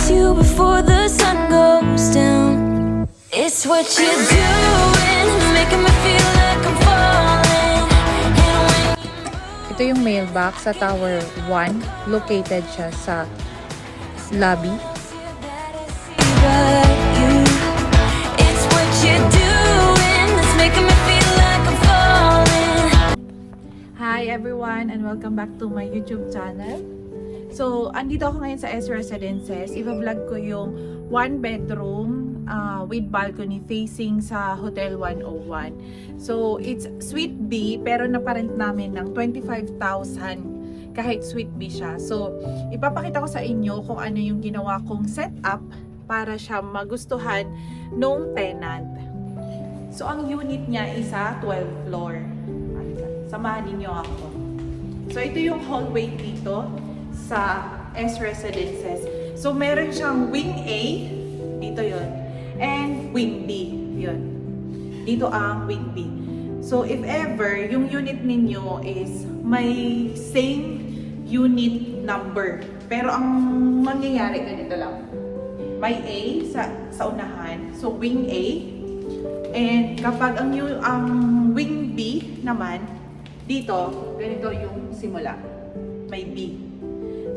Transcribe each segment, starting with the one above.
you before the sun goes down. It's what you're doing, making me feel like I'm falling. And when Ito yung mailbox sa Tower 1. Located siya sa lobby. but you, it's what you're doing that's making me feel like I'm falling. Hi everyone and welcome back to my YouTube channel. So, andito ako ngayon sa S Residences. I-vlog ko yung 1 bedroom with balcony facing sa Hotel 101. So, it's Suite B pero naparent namin ng 25,000 kahit Suite B siya. So, ipapakita ko sa inyo kung ano yung ginawa kong setup para siya magustuhan nung tenant. So, ang unit niya is sa 12th floor. Samahan ninyo ako. So, ito yung hallway dito sa S Residences. So, meron siyang wing A, dito yon, and wing B, yun. Dito ang wing B. So, if ever, yung unit ninyo is may same unit number. Pero ang mangyayari, ganito lang. May A sa unahan, so wing A. And kapag ang wing B naman, dito, ganito yung simula. May B.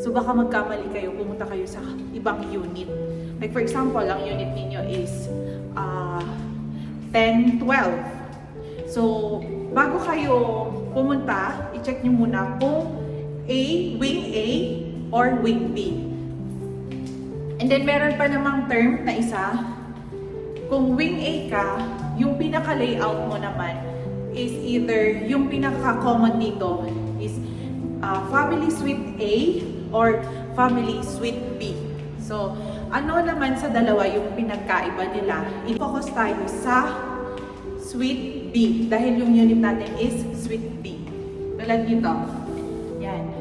So baka magkamali kayo, pumunta kayo sa ibang unit. Like for example, ang unit ninyo is 10, 12. So bago kayo pumunta, i-check nyo muna kung wing A or wing B. And then meron pa namang term na isa, kung wing A ka, yung pinaka-layout mo naman is either, yung pinaka-common dito is family suite A or family suite B. So, ano naman sa dalawa yung pinagkaiba nila? I-focus tayo sa suite B dahil yung unit natin is suite B. Tulad nito. Yan.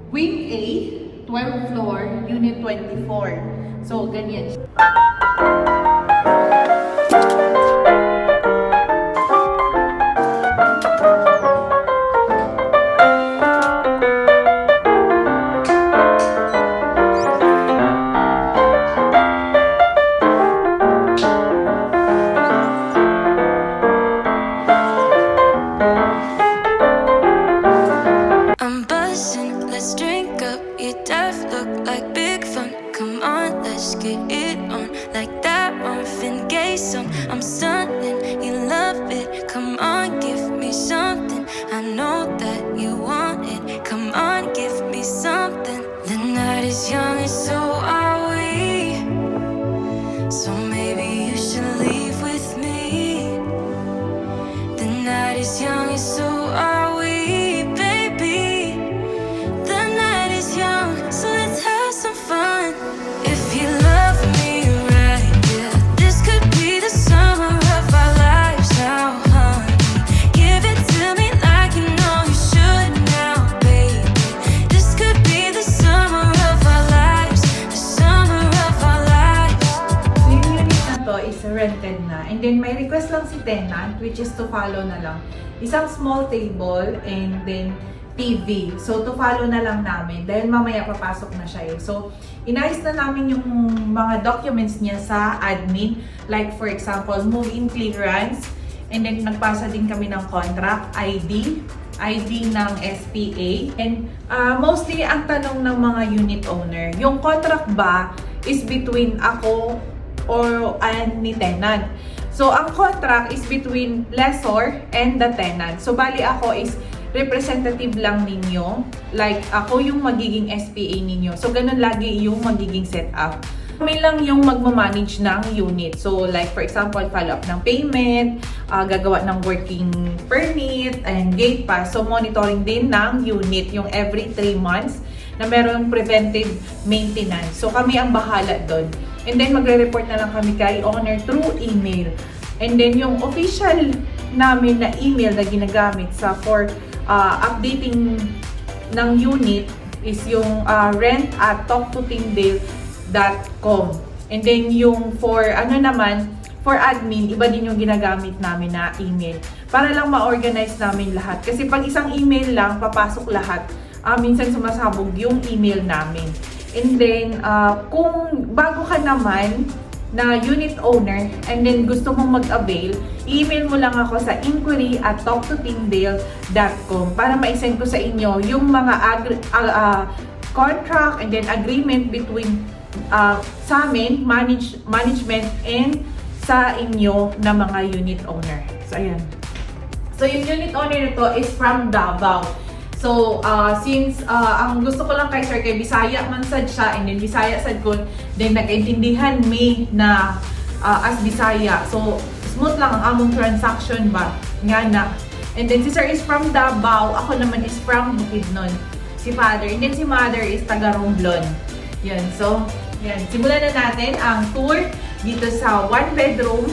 Wing A, 12th floor, unit 24. So, ganyan. I'm buzzing, let's drink up. Your death look like big fun. Come on, let's get it on. Like that Marvin Gaye song. I'm stunning, you love it. Come on, give me something. I know that you want it. Come on, give me something. The night is young and so are we. So maybe you should leave with me. The night is young and so are we, baby. The night is young, so let's have some fun. If you love me right, yeah, this could be the summer of our lives now, honey. Give it to me like you know you should now, baby. This could be the summer of our lives, the summer of our lives. Yung unit na to is rented na. And then may request lang si tenant, which is to follow na lang. Isang small table and then TV. So, to follow na lang namin dahil mamaya papasok na siya eh. So, inayos na namin yung mga documents niya sa admin. Like for example, move-in clearance. And then, nagpasa din kami ng contract, ID ng SPA. And mostly, ang tanong ng mga unit owner, yung contract ba is between ako or ni tenant? So, ang contract is between lessor and the tenant. So, bali ako is representative lang ninyo. Like, ako yung magiging SPA ninyo. So, ganun lagi yung magiging setup. Kami lang yung magmamanage ng unit. So, like for example, follow up ng payment, gagawa ng working permit, and gate pass. So, monitoring din ng unit yung every 3 months na merong preventive maintenance. So, kami ang bahala doon. And then, magre-report na lang kami kay owner through email. And then, yung official namin na email na ginagamit for updating ng unit is yung rent@talktotindale.com. And then, yung for admin, iba din yung ginagamit namin na email. Para lang ma-organize namin lahat. Kasi pag isang email lang, papasok lahat. Minsan sumasabog yung email namin. And then, kung bago ka naman na unit owner and then gusto mong mag-avail, email mo lang ako sa inquiry@talktotyndale.com para ma-send ko sa inyo yung mga contract and then agreement between sa amin, management and sa inyo na mga unit owner. So, ayan. So, yung unit owner nito is from Davao. So, since ang gusto ko lang kay Sir, kay Bisaya man sad siya, and then Bisaya sad ko, then nagkaintindihan me na as Bisaya. So, smooth lang ang among transaction ba, nga na. And then si Sir is from Davao, ako naman is from Bukidnon, si Father. And then si Mother is taga Romblon. Yan, so, yan. Simulan na natin ang tour dito sa 1 bedroom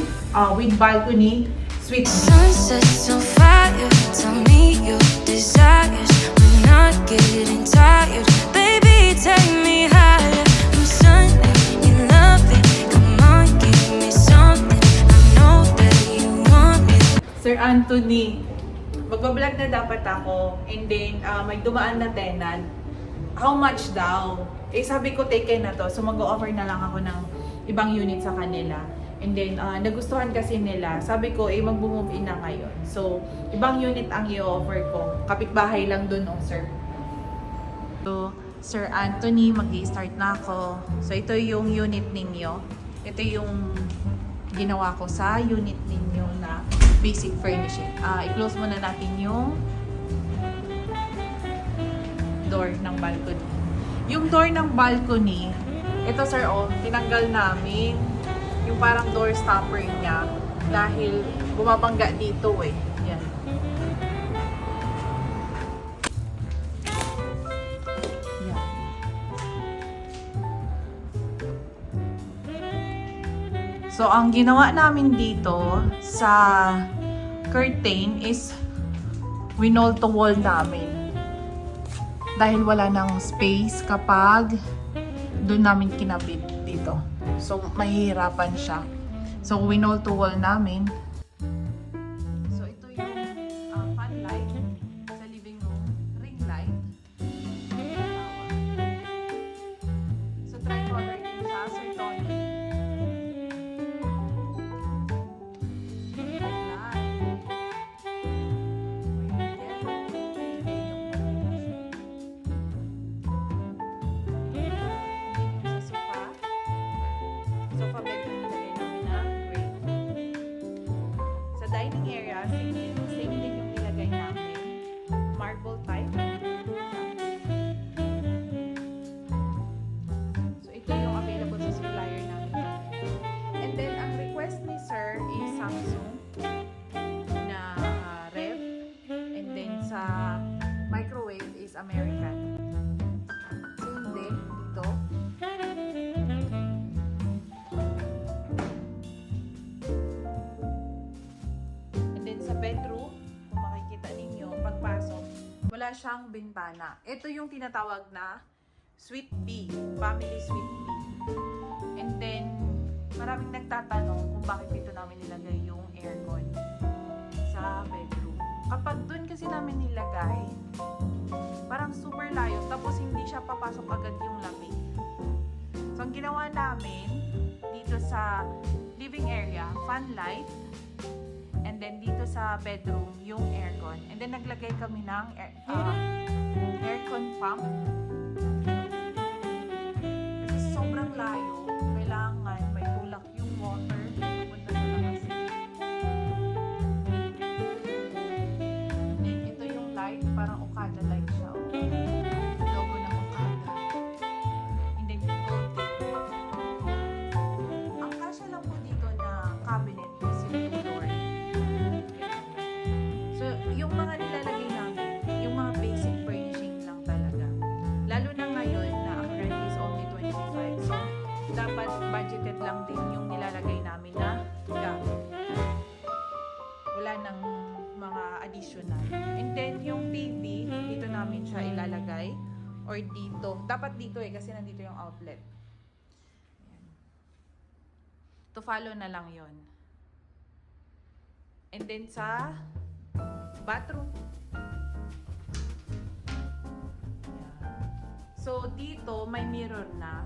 with balcony, Suite B. Sunsets on fire, tell me your desires. We're not getting tired, baby, take me higher. I'm something, you love it, come on, give me something. I know that you want me. Sir Anthony, magbablog na dapat ako, and then may dumaan na tenant. How much daw? Eh sabi ko taken na to, so mag-offer na lang ako ng ibang unit sa kanila. And then nagustuhan kasi nila. Sabi ko mag-move in na ngayon. So ibang unit ang i-offer ko. Kapitbahay lang dun, sir. So Sir Anthony, mag-i-start na ako. So ito yung unit ninyo. Ito yung ginawa ko sa unit ninyo na basic furnishing. I-close muna natin yung door ng balcony. Yung door ng balcony, ito sir, tinanggal namin yung parang door stopper niya dahil bumabangga dito Yan. Yan. So, ang ginawa namin dito sa curtain is winol to wall namin. Dahil wala nang space kapag doon namin kinabit dito. So, mahihirapan siya. So, winol to wall namin. So, ito yung fan light sa living room. Ring light. So, tricolor din siya. So, ito. Dining area, same din yung nilagay namin. Marble type. So, ito yung available sa supplier namin. And then, ang request ni Sir is Samsung na ref. And then, sa microwave is American. Same din dito. Bedroom, kung makikita ninyo, pagpasok, wala siyang bintana. Ito yung tinatawag na Suite B, Family Suite B. And then, maraming nagtatanong kung bakit dito namin nilagay yung aircon sa bedroom. Kapag dun kasi namin nilagay, parang super layo, tapos hindi siya papasok agad yung lamig. So, ang ginawa namin dito sa living area, fan light, and then dito sa bedroom, yung aircon. And then naglagay kami ng aircon pump. Kasi sobrang layo, kailangan may tulak yung water papunta sa labas. And ito yung light, parang Okada light siya. Logo ng Okada. And then yung gold tip. Ang kasya lang po dito na cabinet is yung door. Yung mga nilalagay namin, yung mga basic furnishing lang talaga. Lalo na ngayon na ang rent is only 25. So, dapat budgeted lang din yung nilalagay namin na gamit. Wala nang mga additional. And then, yung TV, dito namin siya ilalagay. Or dito. Dapat dito kasi nandito yung outlet. Ayan. To follow na lang yon. And then sa bathroom. So, dito may mirror na.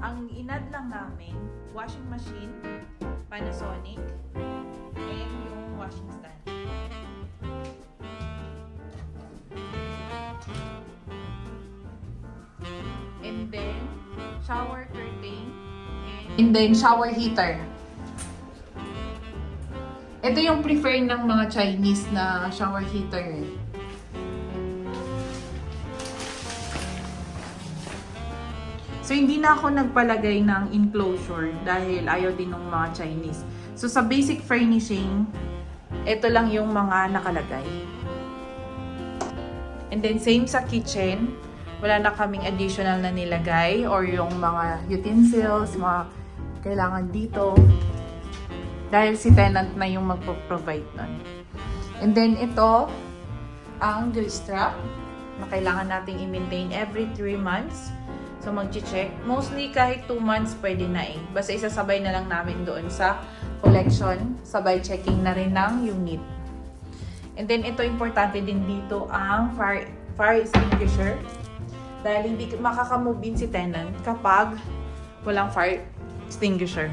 Ang inad lang namin, washing machine, Panasonic, and yung washing stand. And then, shower curtain, and then shower heater. Ito yung prefer ng mga Chinese na shower heater. So, hindi na ako nagpalagay ng enclosure dahil ayaw din ng mga Chinese. So, sa basic furnishing, ito lang yung mga nakalagay. And then, same sa kitchen. Wala na kaming additional na nilagay or yung mga utensils, mga kailangan dito. Dahil si tenant na yung magpo-provide nun. And then, ito, ang grill strap na kailangan nating i-maintain every 3 months. So, mag-check. Mostly, kahit 2 months, pwede na eh. Basta isasabay na lang namin doon sa collection. Sabay checking na rin ng unit. And then, ito, importante din dito ang fire extinguisher. Dahil hindi makakamove in si tenant kapag walang fire extinguisher.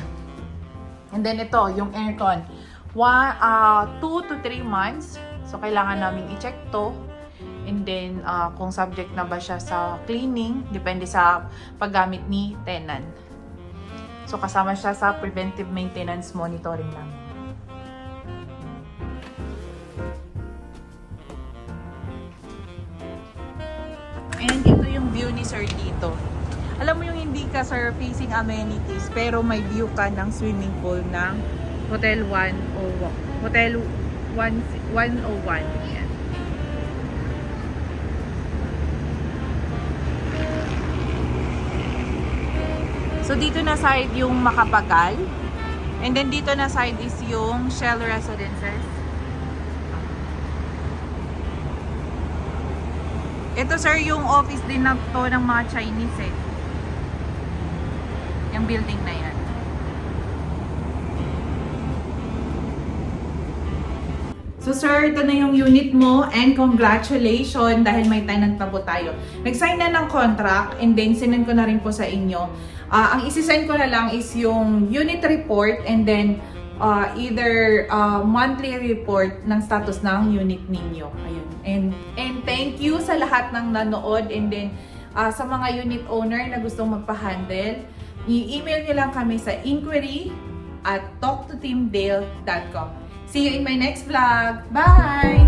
And then, ito, yung aircon. 2 to 3 months. So, kailangan namin i-check to. And then, kung subject na ba siya sa cleaning, depende sa paggamit ni tenant. So, kasama siya sa preventive maintenance monitoring namin. And ito yung view ni Sir dito. Alam mo yung hindi ka, Sir, facing amenities, pero may view ka ng swimming pool ng Hotel 101. Hotel 101. Yan. So, dito na side yung Makapagal. And then, dito na side is yung Shell Residences. Ito, sir, yung office din na to ng mga Chinese eh. Yung building na yan. So, sir, ito na yung unit mo and congratulations dahil may tenant na po tayo. Nag-sign na ng contract and then sinend ko na rin po sa inyo. Ang isi-send ko na lang is yung unit report and then either monthly report ng status ng unit ninyo. Ayun. And thank you sa lahat ng nanood and then sa mga unit owner na gustong magpa-handle, i-email nyo lang kami sa inquiry@talktoteamdale.com. See you in my next vlog. Bye!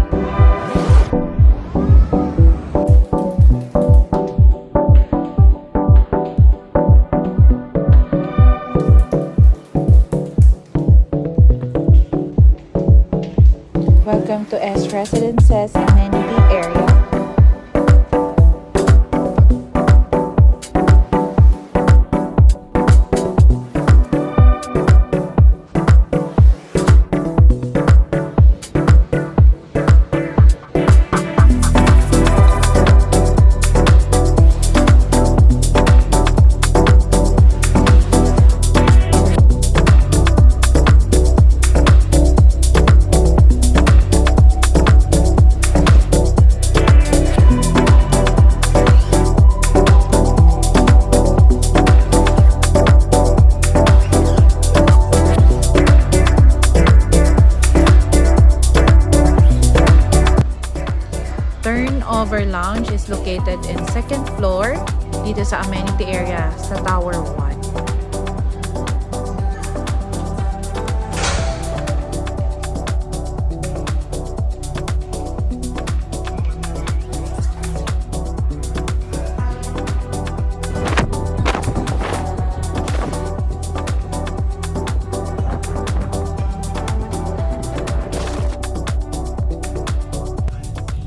Welcome to S Residences Amenity Area. Turnover Lounge is located in 2nd floor dito sa amenity area sa Tower 1.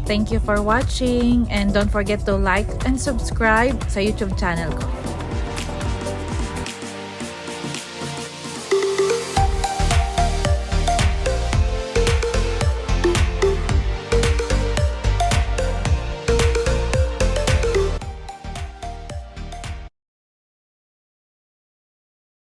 Thank you for watching and don't forget to like and subscribe sa YouTube channel ko.